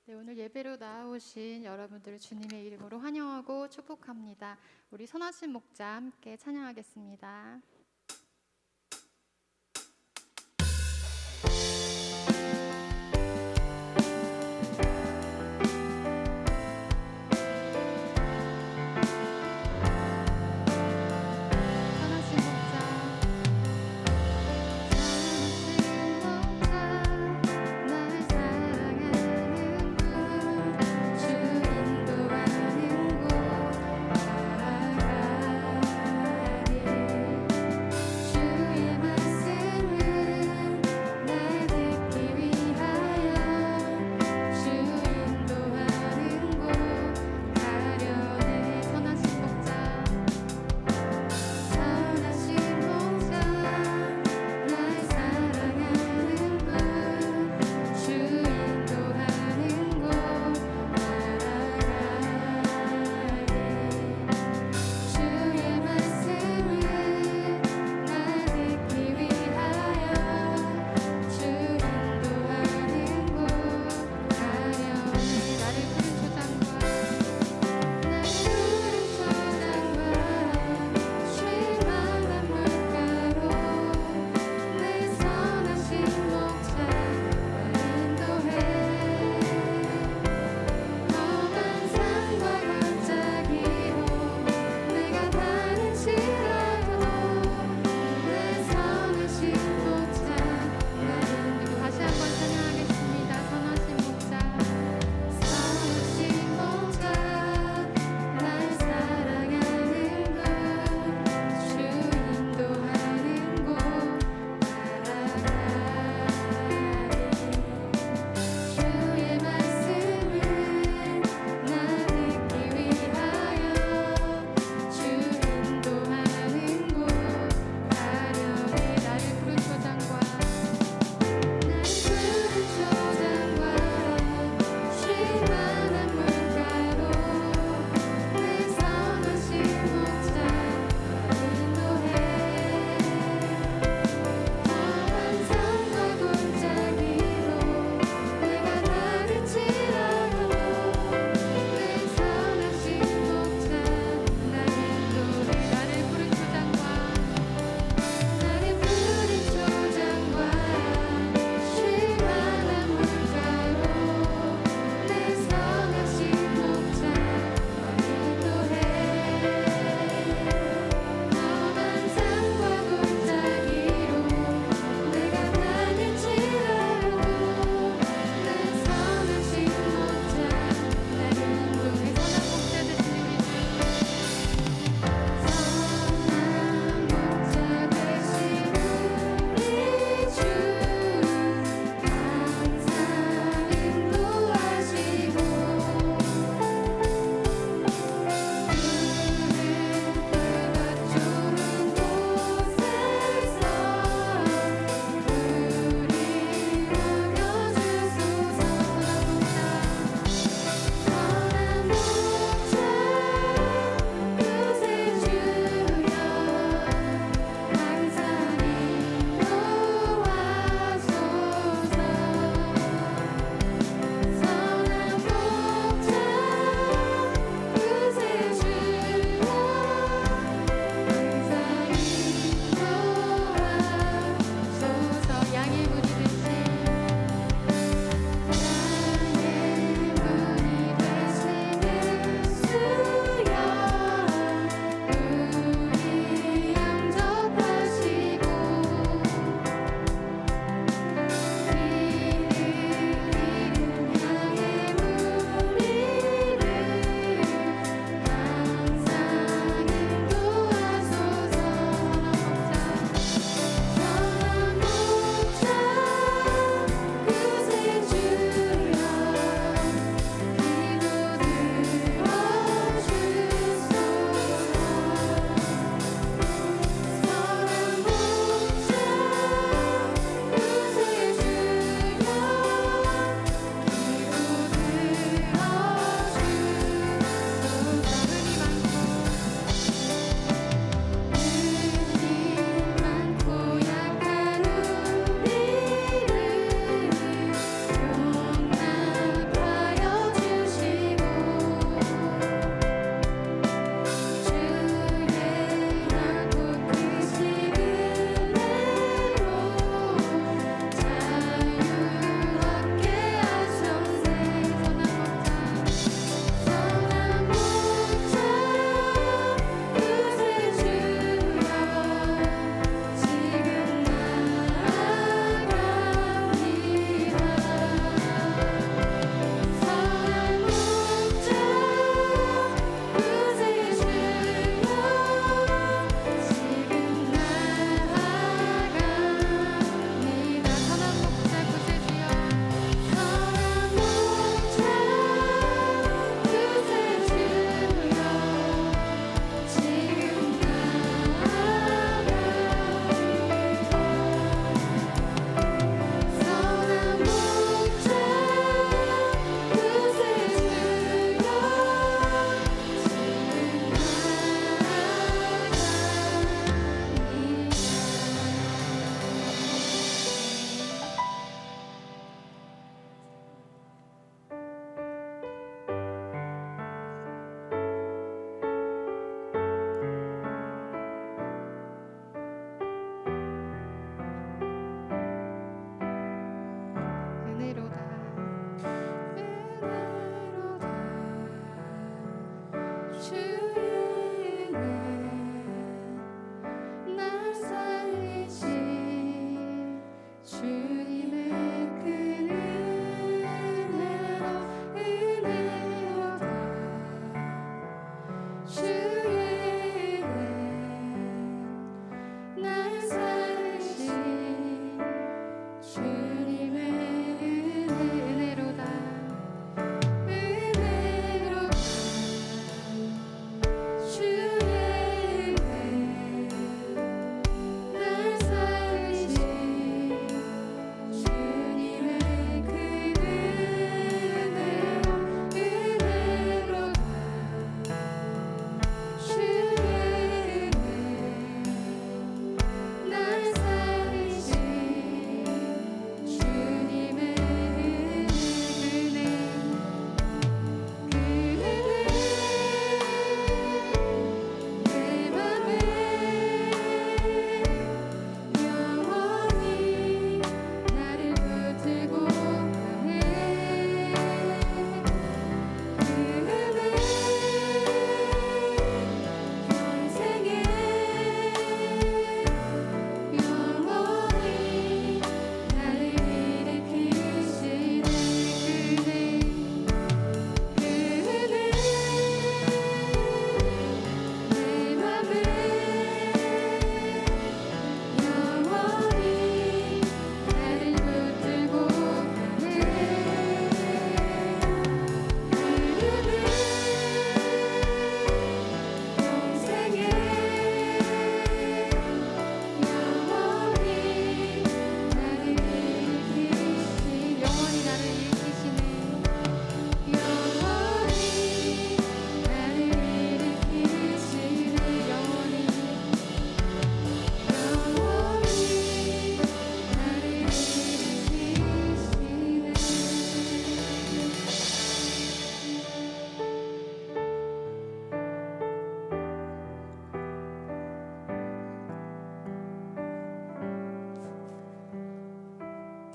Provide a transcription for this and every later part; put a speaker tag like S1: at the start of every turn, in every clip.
S1: 네, 오늘 예배로 나아오신 여러분들을 주님의 이름으로 환영하고 축복합니다. 우리 선하신 목자 함께 찬양하겠습니다. 선하신 목자 날 사랑하는 분 주 인도하는 곳 나아가리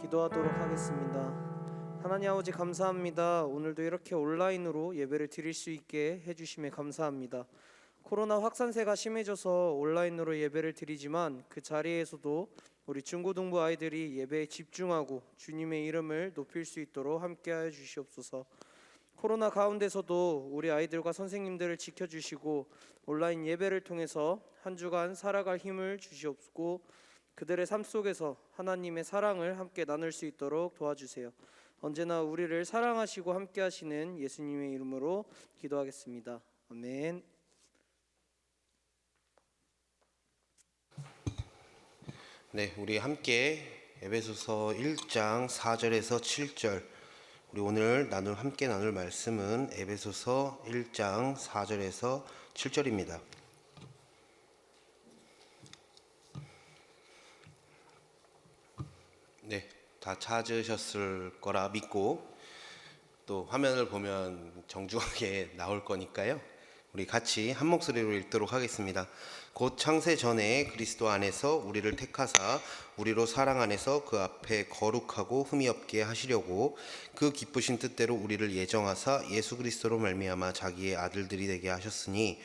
S2: 기도하도록 하겠습니다. 하나님 아버지 감사합니다. 오늘도 이렇게 온라인으로 예배를 드릴 수 있게 해주심에 감사합니다. 코로나 확산세가 심해져서 온라인으로 예배를 드리지만 그 자리에서도 우리 중고등부 아이들이 예배에 집중하고 주님의 이름을 높일 수 있도록 함께하여 주시옵소서. 코로나 가운데서도 우리 아이들과 선생님들을 지켜주시고 온라인 예배를 통해서 한 주간 살아갈 힘을 주시옵고 그들의 삶 속에서 하나님의 사랑을 함께 나눌 수 있도록 도와주세요. 언제나 우리를 사랑하시고 함께 하시는 예수님의 이름으로 기도하겠습니다. 아멘.
S3: 네, 우리 함께 에베소서 1장 4절에서 7절, 우리 오늘 함께 나눌 말씀은 에베소서 1장 4절에서 7절입니다. 네, 다 찾으셨을 거라 믿고 또 화면을 보면 정중하게 나올 거니까요. 우리 같이 한 목소리로 읽도록 하겠습니다. 곧 창세 전에 그리스도 안에서 우리를 택하사 우리로 사랑 안에서 그 앞에 거룩하고 흠이 없게 하시려고 그 기쁘신 뜻대로 우리를 예정하사 예수 그리스도로 말미암아 자기의 아들들이 되게 하셨으니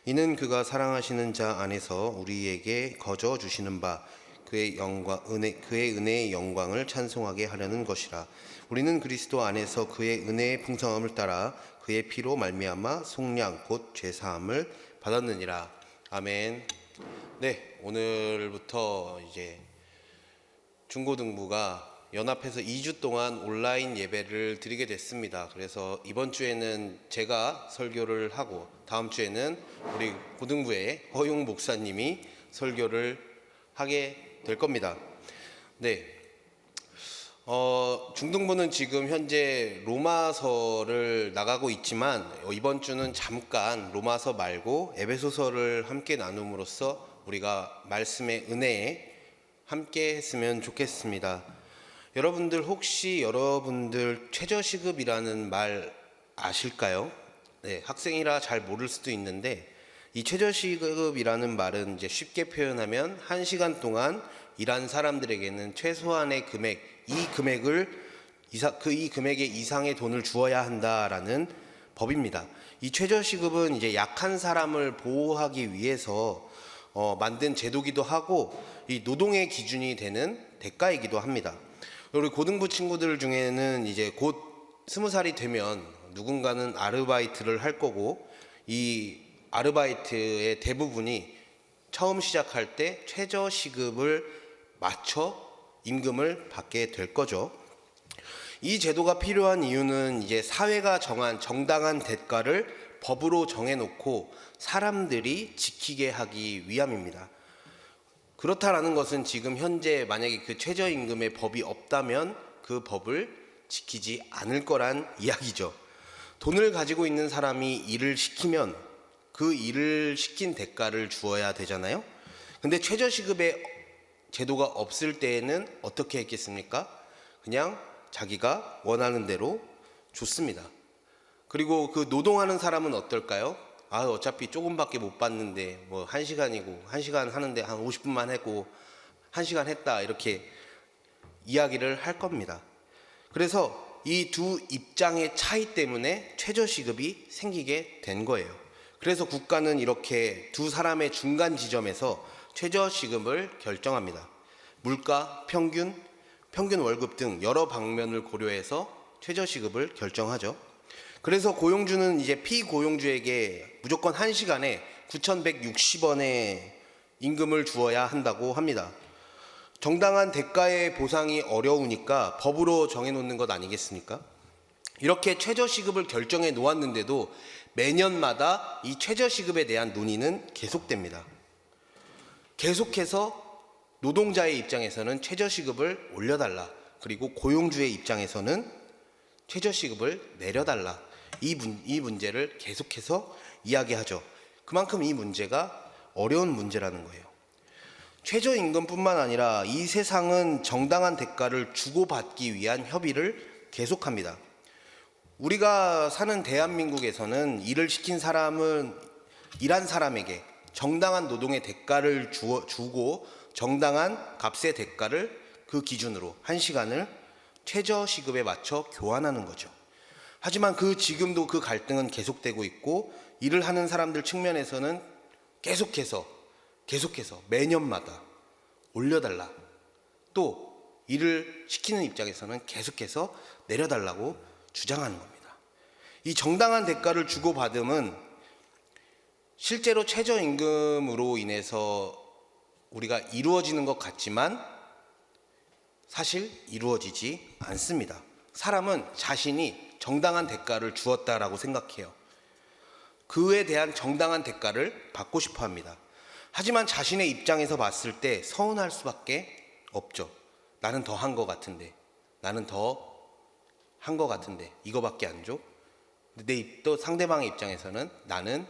S3: 이는 그가 사랑하시는 자 안에서 우리에게 거저 주시는 바 그의 은혜의 영광을 찬송하게 하려는 것이라. 우리는 그리스도 안에서 그의 은혜의 풍성함을 따라 그의 피로 말미암아 속량 곧 죄사함을 받았느니라. 아멘. 네, 오늘부터 이제 중고등부가 연합해서 2주 동안 온라인 예배를 드리게 됐습니다. 그래서 이번 주에는 제가 설교를 하고 다음 주에는 우리 고등부의 허용 목사님이 설교를 하게 될 겁니다. 네. 중등부는 지금 현재 로마서를 나가고 있지만 이번 주는 잠깐 로마서 말고 에베소서를 함께 나눔으로써 우리가 말씀의 은혜에 함께 했으면 좋겠습니다. 여러분들 혹시 여러분들 최저시급이라는 말 아실까요? 네, 학생이라 잘 모를 수도 있는데 이 최저시급이라는 말은 이제 쉽게 표현하면 1시간 동안 일한 사람들에게는 최소한의 금액, 이 금액의 이상의 돈을 주어야 한다라는 법입니다. 이 최저시급은 이제 약한 사람을 보호하기 위해서 만든 제도기도 하고 이 노동의 기준이 되는 대가이기도 합니다. 우리 고등부 친구들 중에는 이제 곧 20살이 되면 누군가는 아르바이트를 할 거고 이 아르바이트의 대부분이 처음 시작할 때 최저시급을 맞춰 임금을 받게 될 거죠. 이 제도가 필요한 이유는 이제 사회가 정한 정당한 대가를 법으로 정해놓고 사람들이 지키게 하기 위함입니다. 그렇다라는 것은 지금 현재 만약에 그 최저임금의 법이 없다면 그 법을 지키지 않을 거란 이야기죠. 돈을 가지고 있는 사람이 일을 시키면 그 일을 시킨 대가를 주어야 되잖아요. 근데 최저시급의 제도가 없을 때에는 어떻게 했겠습니까? 그냥 자기가 원하는 대로 줬습니다. 그리고 그 노동하는 사람은 어떨까요? 어차피 조금밖에 못 받는데 뭐 1시간이고 1시간 하는데 한 50분만 했고 1시간 했다 이렇게 이야기를 할 겁니다. 그래서 이 두 입장의 차이 때문에 최저시급이 생기게 된 거예요. 그래서 국가는 이렇게 두 사람의 중간 지점에서 최저시급을 결정합니다. 물가, 평균 월급 등 여러 방면을 고려해서 최저시급을 결정하죠. 그래서 고용주는 이제 피고용주에게 무조건 1시간에 9,160원의 임금을 주어야 한다고 합니다. 정당한 대가의 보상이 어려우니까 법으로 정해놓는 것 아니겠습니까? 이렇게 최저시급을 결정해 놓았는데도 매년마다 이 최저시급에 대한 논의는 계속됩니다. 계속해서 노동자의 입장에서는 최저시급을 올려달라, 그리고 고용주의 입장에서는 최저시급을 내려달라, 이 문제를 계속해서 이야기하죠. 그만큼 이 문제가 어려운 문제라는 거예요. 최저임금뿐만 아니라 이 세상은 정당한 대가를 주고받기 위한 협의를 계속합니다. 우리가 사는 대한민국에서는 일을 시킨 사람은 일한 사람에게 정당한 노동의 대가를 주고 정당한 값의 대가를 그 기준으로 1시간을 최저시급에 맞춰 교환하는 거죠. 하지만 지금도 그 갈등은 계속되고 있고, 일을 하는 사람들 측면에서는 계속해서 매년마다 올려달라, 또 일을 시키는 입장에서는 계속해서 내려달라고 주장하는 겁니다. 이 정당한 대가를 주고받음은 실제로 최저임금으로 인해서 우리가 이루어지는 것 같지만 사실 이루어지지 않습니다. 사람은 자신이 정당한 대가를 주었다라고 생각해요. 그에 대한 정당한 대가를 받고 싶어 합니다. 하지만 자신의 입장에서 봤을 때 서운할 수밖에 없죠. 나는 더 한 것 같은데, 이거밖에 안 줘? 근데 또 상대방의 입장에서는 나는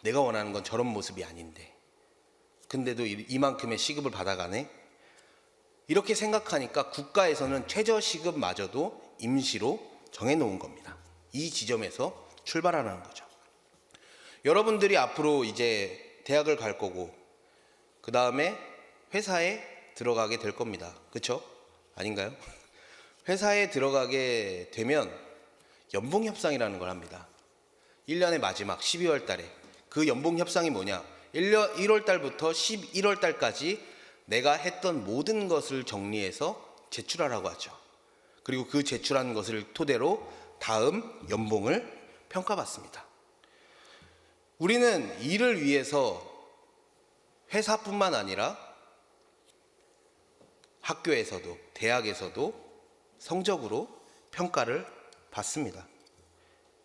S3: 내가 원하는 건 저런 모습이 아닌데, 근데도 이만큼의 시급을 받아가네? 이렇게 생각하니까 국가에서는 최저시급마저도 임시로 정해놓은 겁니다. 이 지점에서 출발하는 거죠. 여러분들이 앞으로 이제 대학을 갈 거고, 그 다음에 회사에 들어가게 될 겁니다. 그렇죠? 아닌가요? 회사에 들어가게 되면 연봉 협상이라는 걸 합니다. 1년의 마지막 12월 달에. 그 연봉 협상이 뭐냐? 1월 달부터 11월 달까지 내가 했던 모든 것을 정리해서 제출하라고 하죠. 그리고 그 제출한 것을 토대로 다음 연봉을 평가받습니다. 우리는 일을 위해서 회사뿐만 아니라 학교에서도 대학에서도 성적으로 평가를 받습니다.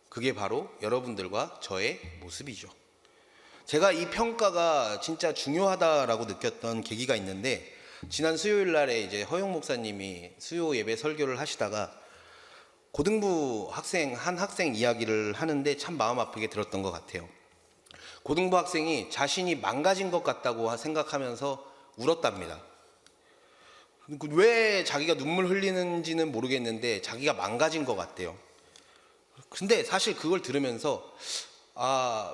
S3: 그게 바로 여러분들과 저의 모습이죠. 제가 이 평가가 진짜 중요하다라고 느꼈던 계기가 있는데, 지난 수요일 날에 이제 허용 목사님이 수요 예배 설교를 하시다가 고등부 한 학생 이야기를 하는데 참 마음 아프게 들었던 것 같아요. 고등부 학생이 자신이 망가진 것 같다고 생각하면서 울었답니다. 왜 자기가 눈물 흘리는지는 모르겠는데 자기가 망가진 것 같대요. 근데 사실 그걸 들으면서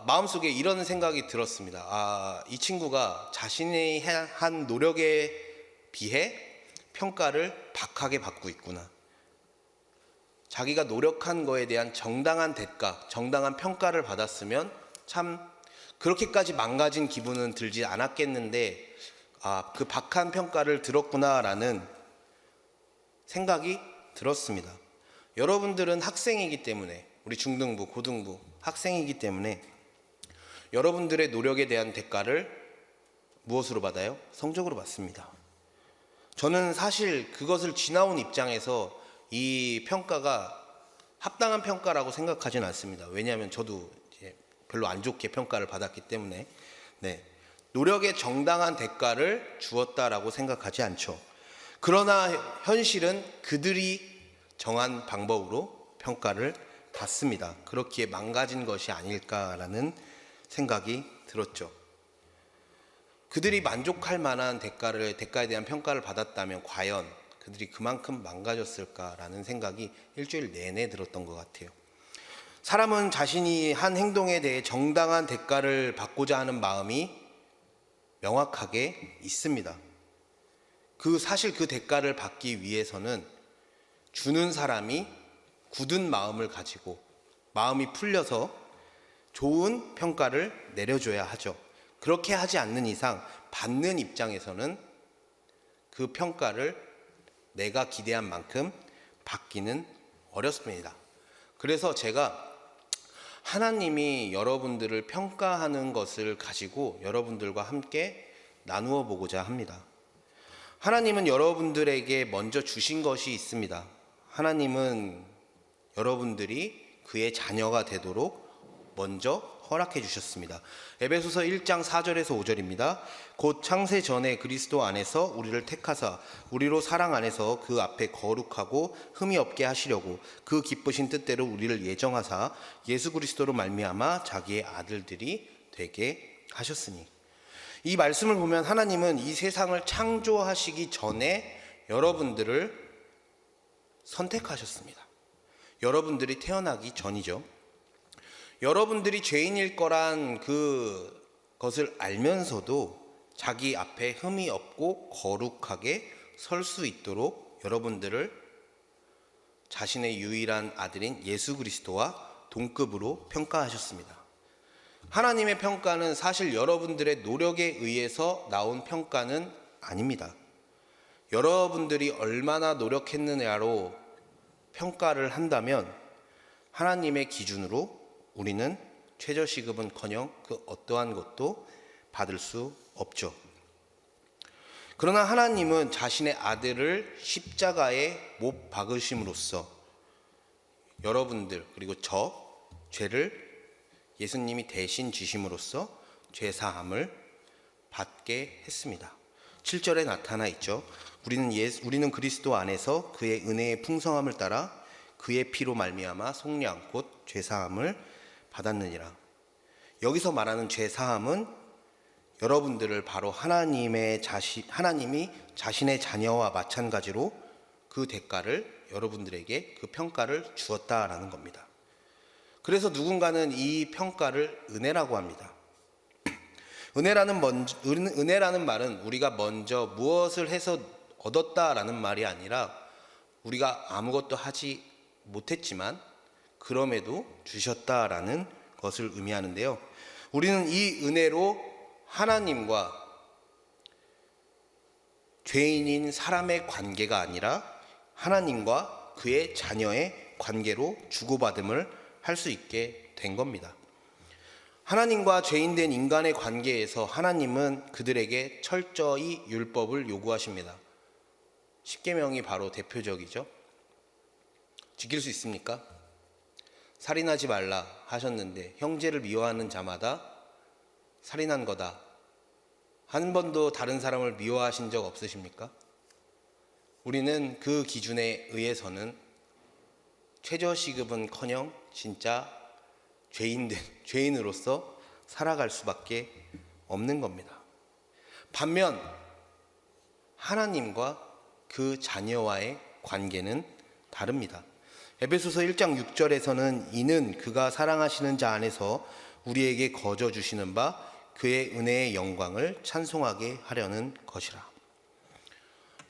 S3: 마음속에 이런 생각이 들었습니다. 이 친구가 자신이 한 노력에 비해 평가를 박하게 받고 있구나. 자기가 노력한 거에 대한 정당한 대가, 정당한 평가를 받았으면 참 그렇게까지 망가진 기분은 들지 않았겠는데, 그 박한 평가를 들었구나라는 생각이 들었습니다. 여러분들은 학생이기 때문에, 우리 중등부, 고등부 학생이기 때문에 여러분들의 노력에 대한 대가를 무엇으로 받아요? 성적으로 받습니다. 저는 사실 그것을 지나온 입장에서 이 평가가 합당한 평가라고 생각하진 않습니다. 왜냐하면 저도 이제 별로 안 좋게 평가를 받았기 때문에. 노력의 정당한 대가를 주었다라고 생각하지 않죠. 그러나 현실은 그들이 정한 방법으로 평가를 받습니다. 그렇기에 망가진 것이 아닐까라는 생각이 들었죠. 그들이 만족할 만한 대가에 대한 평가를 받았다면 과연 그들이 그만큼 망가졌을까라는 생각이 일주일 내내 들었던 것 같아요. 사람은 자신이 한 행동에 대해 정당한 대가를 받고자 하는 마음이 명확하게 있습니다. 사실 그 대가를 받기 위해서는 주는 사람이 굳은 마음을 가지고 마음이 풀려서 좋은 평가를 내려줘야 하죠. 그렇게 하지 않는 이상 받는 입장에서는 그 평가를 내가 기대한 만큼 받기는 어렵습니다. 그래서 제가 하나님이 여러분들을 평가하는 것을 가지고 여러분들과 함께 나누어 보고자 합니다. 하나님은 여러분들에게 먼저 주신 것이 있습니다. 하나님은 여러분들이 그의 자녀가 되도록 먼저 허락해 주셨습니다. 에베소서 1장 4절에서 5절입니다. 곧 창세 전에 그리스도 안에서 우리를 택하사 우리로 사랑 안에서 그 앞에 거룩하고 흠이 없게 하시려고 그 기쁘신 뜻대로 우리를 예정하사 예수 그리스도로 말미암아 자기의 아들들이 되게 하셨으니. 이 말씀을 보면 하나님은 이 세상을 창조하시기 전에 여러분들을 선택하셨습니다. 여러분들이 태어나기 전이죠. 여러분들이 죄인일 거란 그것을 알면서도 자기 앞에 흠이 없고 거룩하게 설 수 있도록 여러분들을 자신의 유일한 아들인 예수 그리스도와 동급으로 평가하셨습니다. 하나님의 평가는 사실 여러분들의 노력에 의해서 나온 평가는 아닙니다. 여러분들이 얼마나 노력했느냐로 평가를 한다면 하나님의 기준으로 우리는 최저시급은커녕 그 어떠한 것도 받을 수 없죠. 그러나 하나님은 자신의 아들을 십자가에 못 박으심으로써 여러분들 그리고 저 죄를 예수님이 대신 지심으로써 죄사함을 받게 했습니다. 7절에 나타나 있죠. 우리는 그리스도 안에서 그의 은혜의 풍성함을 따라 그의 피로 말미암아 속량 곧 죄사함을 받았느니라. 여기서 말하는 죄사함은 여러분들을 바로 하나님이 자신의 자녀와 마찬가지로 그 대가를 여러분들에게 그 평가를 주었다라는 겁니다. 그래서 누군가는 이 평가를 은혜라고 합니다. 은혜라는 말은 우리가 먼저 무엇을 해서 얻었다라는 말이 아니라 우리가 아무것도 하지 못했지만 그럼에도 주셨다라는 것을 의미하는데요. 우리는 이 은혜로 하나님과 죄인인 사람의 관계가 아니라 하나님과 그의 자녀의 관계로 주고받음을 할 수 있게 된 겁니다. 하나님과 죄인된 인간의 관계에서 하나님은 그들에게 철저히 율법을 요구하십니다. 십계명이 바로 대표적이죠. 지킬 수 있습니까? 살인하지 말라 하셨는데 형제를 미워하는 자마다 살인한 거다. 한 번도 다른 사람을 미워하신 적 없으십니까? 우리는 그 기준에 의해서는 최저시급은커녕 진짜 죄인으로서 살아갈 수밖에 없는 겁니다. 반면 하나님과 그 자녀와의 관계는 다릅니다. 에베소서 1장 6절에서는 이는 그가 사랑하시는 자 안에서 우리에게 거저 주시는 바 그의 은혜의 영광을 찬송하게 하려는 것이라.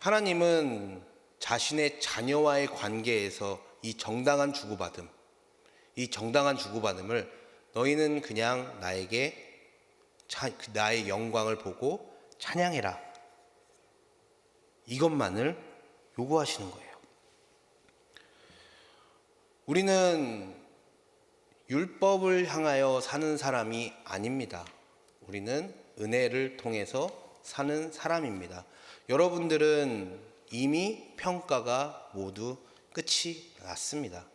S3: 하나님은 자신의 자녀와의 관계에서 이 정당한 주고받음을 너희는 그냥 나의 영광을 보고 찬양해라. 이것만을 요구하시는 거예요. 우리는 율법을 향하여 사는 사람이 아닙니다. 우리는 은혜를 통해서 사는 사람입니다. 여러분들은 이미 평가가 모두 끝이 났습니다.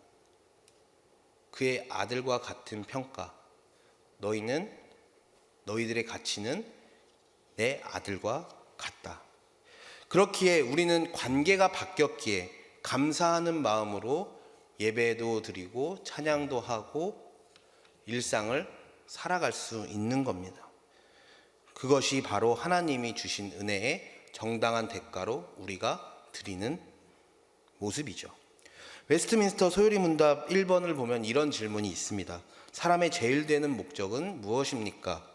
S3: 그의 아들과 같은 평가. 너희들의 가치는 내 아들과 같다. 그렇기에 우리는 관계가 바뀌었기에 감사하는 마음으로 예배도 드리고 찬양도 하고 일상을 살아갈 수 있는 겁니다. 그것이 바로 하나님이 주신 은혜의 정당한 대가로 우리가 드리는 모습이죠. 웨스트민스터 소요리 문답 1번을 보면 이런 질문이 있습니다. 사람의 제일 되는 목적은 무엇입니까?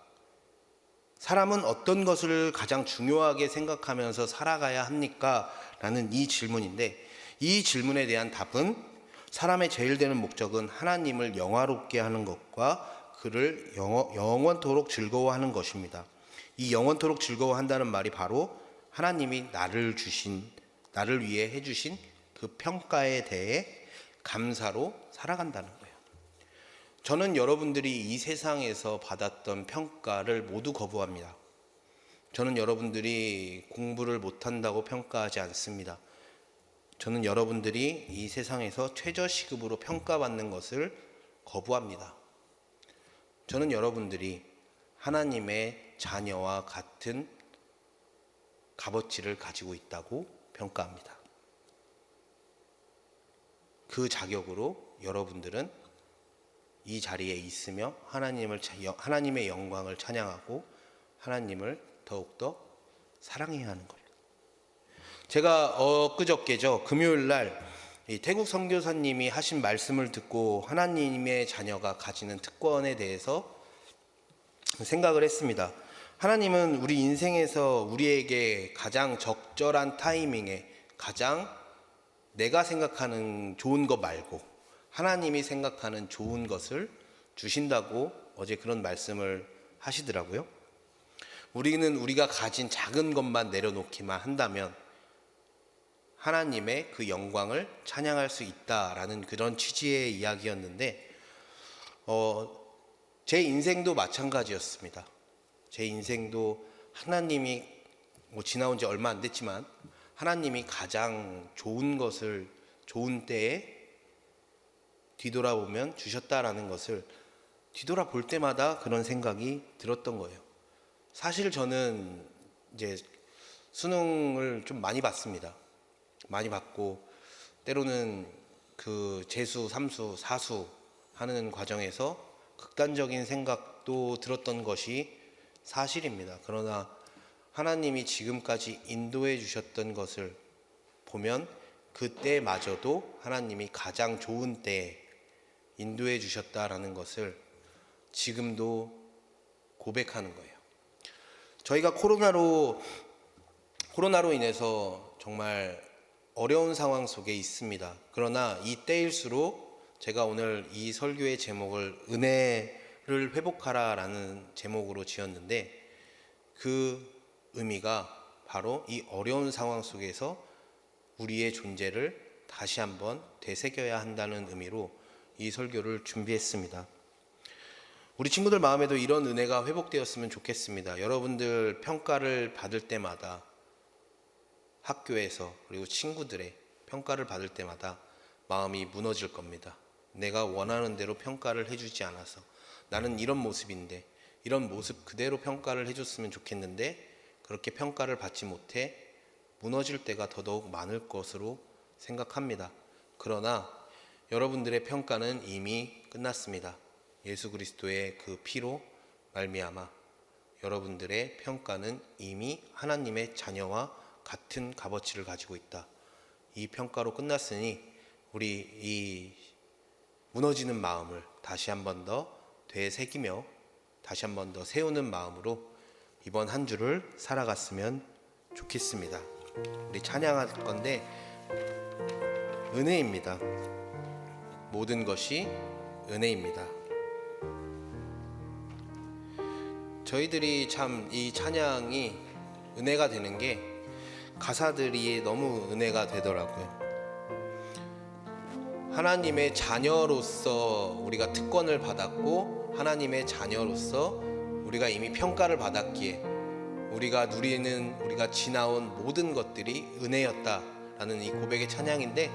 S3: 사람은 어떤 것을 가장 중요하게 생각하면서 살아가야 합니까? 라는 이 질문인데 이 질문에 대한 답은 사람의 제일 되는 목적은 하나님을 영화롭게 하는 것과 그를 영원토록 즐거워하는 것입니다. 이 영원토록 즐거워한다는 말이 바로 하나님이 나를 위해 해주신 그 평가에 대해 감사로 살아간다는 거예요. 저는 여러분들이 이 세상에서 받았던 평가를 모두 거부합니다. 저는 여러분들이 공부를 못한다고 평가하지 않습니다. 저는 여러분들이 이 세상에서 최저시급으로 평가받는 것을 거부합니다. 저는 여러분들이 하나님의 자녀와 같은 값어치를 가지고 있다고 평가합니다. 그 자격으로 여러분들은 이 자리에 있으며 하나님의 영광을 찬양하고 하나님을 더욱더 사랑해야 하는 거예요. 제가 엊그저께죠. 금요일 날 태국 선교사님이 하신 말씀을 듣고 하나님의 자녀가 가지는 특권에 대해서 생각을 했습니다. 하나님은 우리 인생에서 우리에게 가장 적절한 타이밍에 가장 내가 생각하는 좋은 것 말고 하나님이 생각하는 좋은 것을 주신다고 어제 그런 말씀을 하시더라고요. 우리는 우리가 가진 작은 것만 내려놓기만 한다면 하나님의 그 영광을 찬양할 수 있다라는 그런 취지의 이야기였는데 제 인생도 마찬가지였습니다. 제 인생도 하나님이 지나온 지 얼마 안 됐지만 하나님이 가장 좋은 것을 좋은 때에 뒤돌아보면 주셨다라는 것을 뒤돌아볼 때마다 그런 생각이 들었던 거예요. 사실 저는 이제 수능을 좀 많이 봤습니다. 많이 봤고 때로는 그 재수, 삼수, 사수 하는 과정에서 극단적인 생각도 들었던 것이 사실입니다. 그러나 하나님이 지금까지 인도해 주셨던 것을 보면 그때마저도 하나님이 가장 좋은 때에 인도해 주셨다라는 것을 지금도 고백하는 거예요. 저희가 코로나로 인해서 정말 어려운 상황 속에 있습니다. 그러나 이 때일수록 제가 오늘 이 설교의 제목을 은혜를 회복하라라는 제목으로 지었는데 그 의미가 바로 이 어려운 상황 속에서 우리의 존재를 다시 한번 되새겨야 한다는 의미로 이 설교를 준비했습니다. 우리 친구들 마음에도 이런 은혜가 회복되었으면 좋겠습니다. 여러분들 평가를 받을 때마다 학교에서 그리고 친구들의 평가를 받을 때마다 마음이 무너질 겁니다. 내가 원하는 대로 평가를 해주지 않아서 나는 이런 모습인데 이런 모습 그대로 평가를 해줬으면 좋겠는데 그렇게 평가를 받지 못해 무너질 때가 더더욱 많을 것으로 생각합니다. 그러나 여러분들의 평가는 이미 끝났습니다. 예수 그리스도의 그 피로 말미암아 여러분들의 평가는 이미 하나님의 자녀와 같은 값어치를 가지고 있다. 이 평가로 끝났으니 우리 이 무너지는 마음을 다시 한 번 더 되새기며 다시 한 번 더 세우는 마음으로 이번 한 주를 살아갔으면 좋겠습니다. 우리 찬양할 건데 은혜입니다. 모든 것이 은혜입니다. 저희들이 참 이 찬양이 은혜가 되는 게 가사들이 너무 은혜가 되더라고요. 하나님의 자녀로서 우리가 특권을 받았고 하나님의 자녀로서 우리가 이미 평가를 받았기에 우리가 누리는 우리가 지나온 모든 것들이 은혜였다라는 이 고백의 찬양인데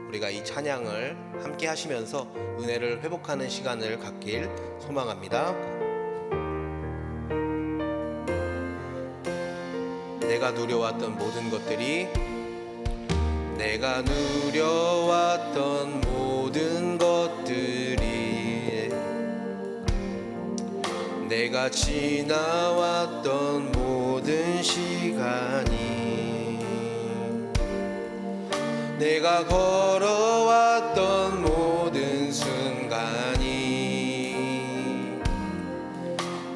S3: 우리가 이 찬양을 함께 하시면서 은혜를 회복하는 시간을 갖길 소망합니다. 내가 누려왔던 모든 것들이 내가 누려왔던 모든 것들이 내가 지나왔던 모든 시간이 내가 걸어왔던 모든 순간이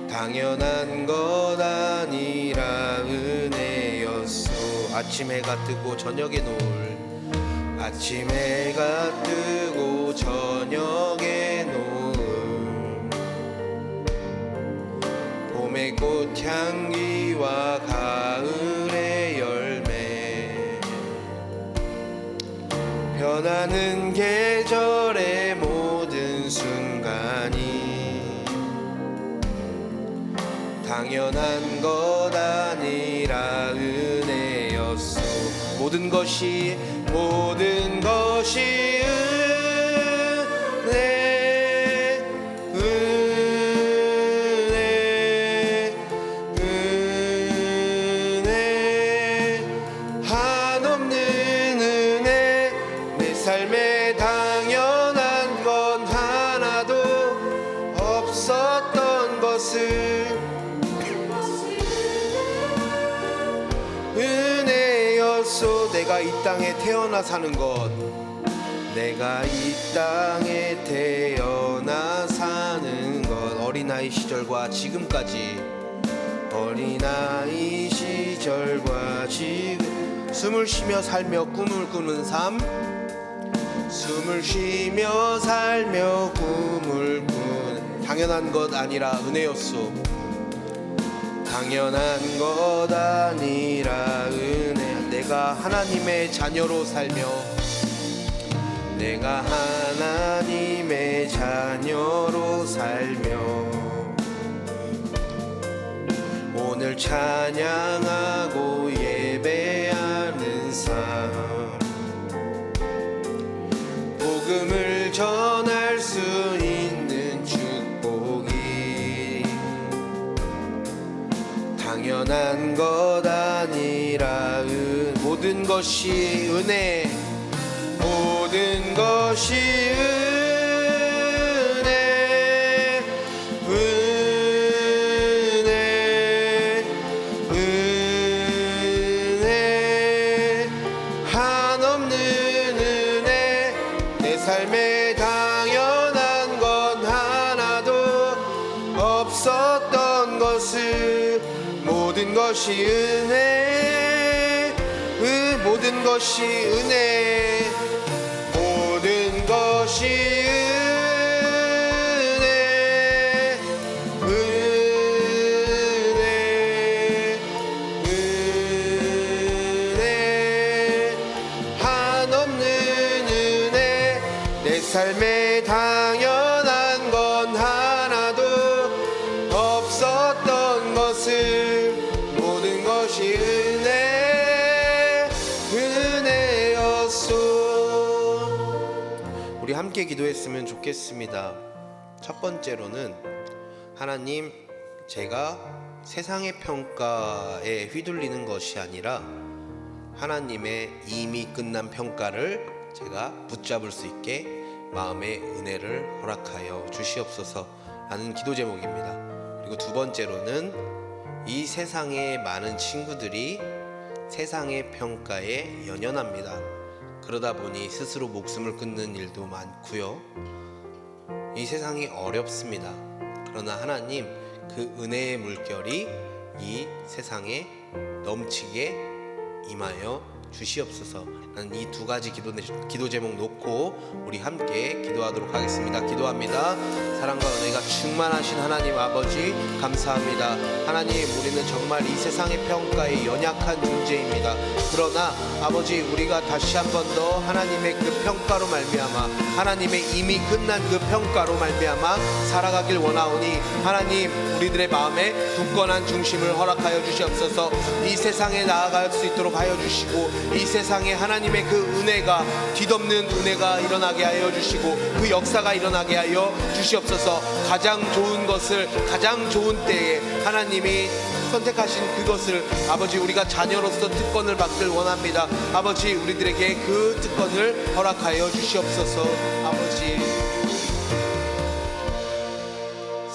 S3: 당연한 것 아니라 은혜였소. 아침 해가 뜨고 저녁에 노을 아침 해가 뜨고 저녁에 노을 봄의 꽃향기와 가을의 열매 변하는 계절의 모든 순간이 당연한 것 아니라 은혜였소. 모든 것이 은혜 한없는 은혜 내 삶에 당연한 건 하나도 없었던 것을 은혜였소. 내가 이 땅에 태어나 사는 것 내가 이 땅에 태어나 사는 것 어린아이 시절과 지금까지 어린아이 시절과 지금 숨을 쉬며 살며 꿈을 꾸는 삶 숨을 쉬며 살며 꿈을 꾸는 당연한 것 아니라 은혜였소 당연한 것 아니라 은혜 내가 하나님의 자녀로 살며 내가 하나님의 자녀로 살며 오늘 찬양하고 예배하는 삶 복음을 전할 수 있는 축복이 당연한 것 아니라 모든 것이 은혜 모든 것이 은혜 은혜 은혜 한없는 은혜 내 삶에 당연한 건 하나도 없었던 것을 모든 것이 은혜 모든 것이 은혜 모든 것이 은혜 은혜 은혜 한없는 은혜 내 삶에 당연한 건 하나도 없었던 것을 모든 것이 은혜 은혜였소 우리 함께 기도했으면 좋겠습니다. 첫 번째로는 하나님 제가 세상의 평가에 휘둘리는 것이 아니라 하나님의 이미 끝난 평가를 제가 붙잡을 수 있게 마음의 은혜를 허락하여 주시옵소서 라는 기도 제목입니다. 그리고 두 번째로는 이 세상의 많은 친구들이 세상의 평가에 연연합니다. 그러다 보니 스스로 목숨을 끊는 일도 많고요. 이 세상이 어렵습니다. 그러나 하나님 그 은혜의 물결이 이 세상에 넘치게 임하여 주시옵소서. 나는 이 두 가지 기도 제목 놓고 우리 함께 기도하도록 하겠습니다. 기도합니다. 사랑과 은혜가 충만하신 하나님 아버지 감사합니다. 하나님 우리는 정말 이 세상의 평가에 연약한 존재입니다. 그러나 아버지 우리가 다시 한 번 더 하나님의 그 평가로 말미암아 하나님의 이미 끝난 그 평가로 말미암아 살아가길 원하오니 하나님 우리들의 마음에 굳건한 중심을 허락하여 주시옵소서. 이 세상에 나아갈 수 있도록 하여 주시고 이 세상에 하나님의 그 은혜가 뒤덮는 은혜가 일어나게 하여 주시고 그 역사가 일어나게 하여 주시옵소서. 가장 좋은 것을 가장 좋은 때에 하나님이 선택하신 그것을 아버지 우리가 자녀로서 특권을 받길 원합니다. 아버지 우리들에게 그 특권을 허락하여 주시옵소서. 아버지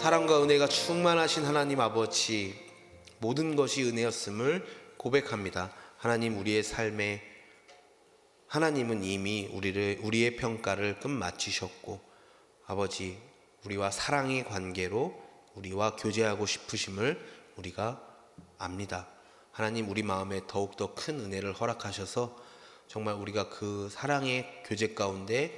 S3: 사랑과 은혜가 충만하신 하나님 아버지 모든 것이 은혜였음을 고백합니다. 하나님 우리의 삶에 하나님은 이미 우리의 평가를 끝마치셨고 아버지 우리와 사랑의 관계로 우리와 교제하고 싶으심을 우리가 압니다. 하나님 우리 마음에 더욱더 큰 은혜를 허락하셔서 정말 우리가 그 사랑의 교제 가운데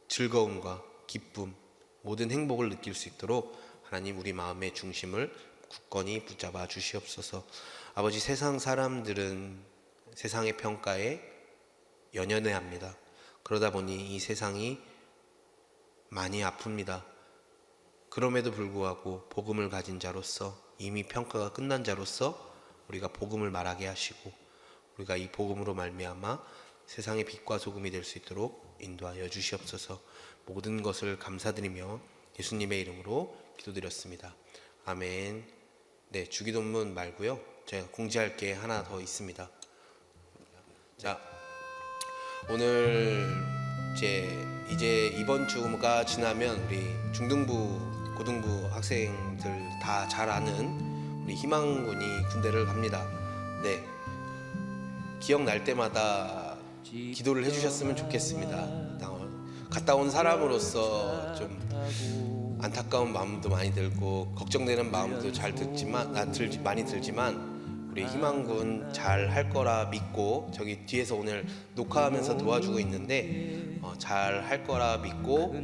S3: 즐거움과 기쁨 모든 행복을 느낄 수 있도록 하나님 우리 마음의 중심을 굳건히 붙잡아 주시옵소서. 아버지 세상 사람들은 세상의 평가에 연연해 합니다. 그러다 보니 이 세상이 많이 아픕니다. 그럼에도 불구하고 복음을 가진 자로서 이미 평가가 끝난 자로서 우리가 복음을 말하게 하시고 우리가 이 복음으로 말미암아 세상의 빛과 소금이 될 수 있도록 인도하여 주시옵소서. 모든 것을 감사드리며 예수님의 이름으로 기도드렸습니다. 아멘. 네, 주기도문 말고요. 제가 공지할 게 하나 더 있습니다. 자, 오늘 이제 이번 주가 지나면 우리 중등부, 고등부 학생들 다 잘 아는 우리 희망군이 군대를 갑니다. 네, 기억날 때마다 기도를 해주셨으면 좋겠습니다. 갔다 온 사람으로서 좀 안타까운 마음도 많이 들고 걱정되는 마음도 많이 들지만 우리 희망군 잘 할 거라 믿고, 저기 뒤에서 오늘 녹화하면서 도와주고 있는데 잘 할 거라 믿고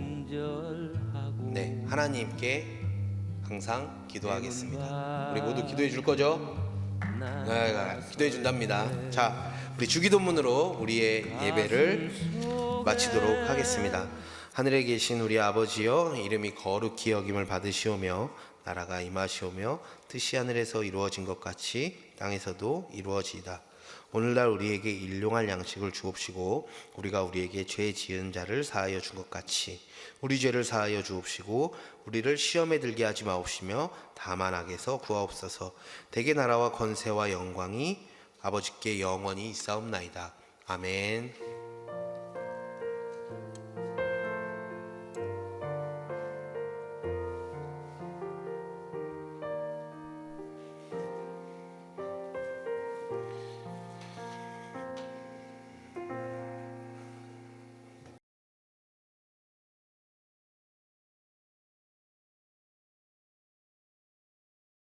S3: 네, 하나님께 항상 기도하겠습니다. 우리 모두 기도해 줄 거죠? 네, 기도해 준답니다. 자, 우리 주기도문으로 우리의 예배를 마치도록 하겠습니다. 하늘에 계신 우리 아버지여, 이름이 거룩히 여김을 받으시오며 나라가 임하시오며 뜻이 하늘에서 이루어진 것 같이 땅에서도 이루어지이다. 오늘날 우리에게 일용할 양식을 주옵시고 우리가 우리에게 죄 지은 자를 사하여 준 것 같이 우리 죄를 사하여 주옵시고 우리를 시험에 들게 하지 마옵시며 다만 악에서 구하옵소서. 대개 나라와 권세와 영광이 아버지께 영원히 있사옵나이다. 아멘.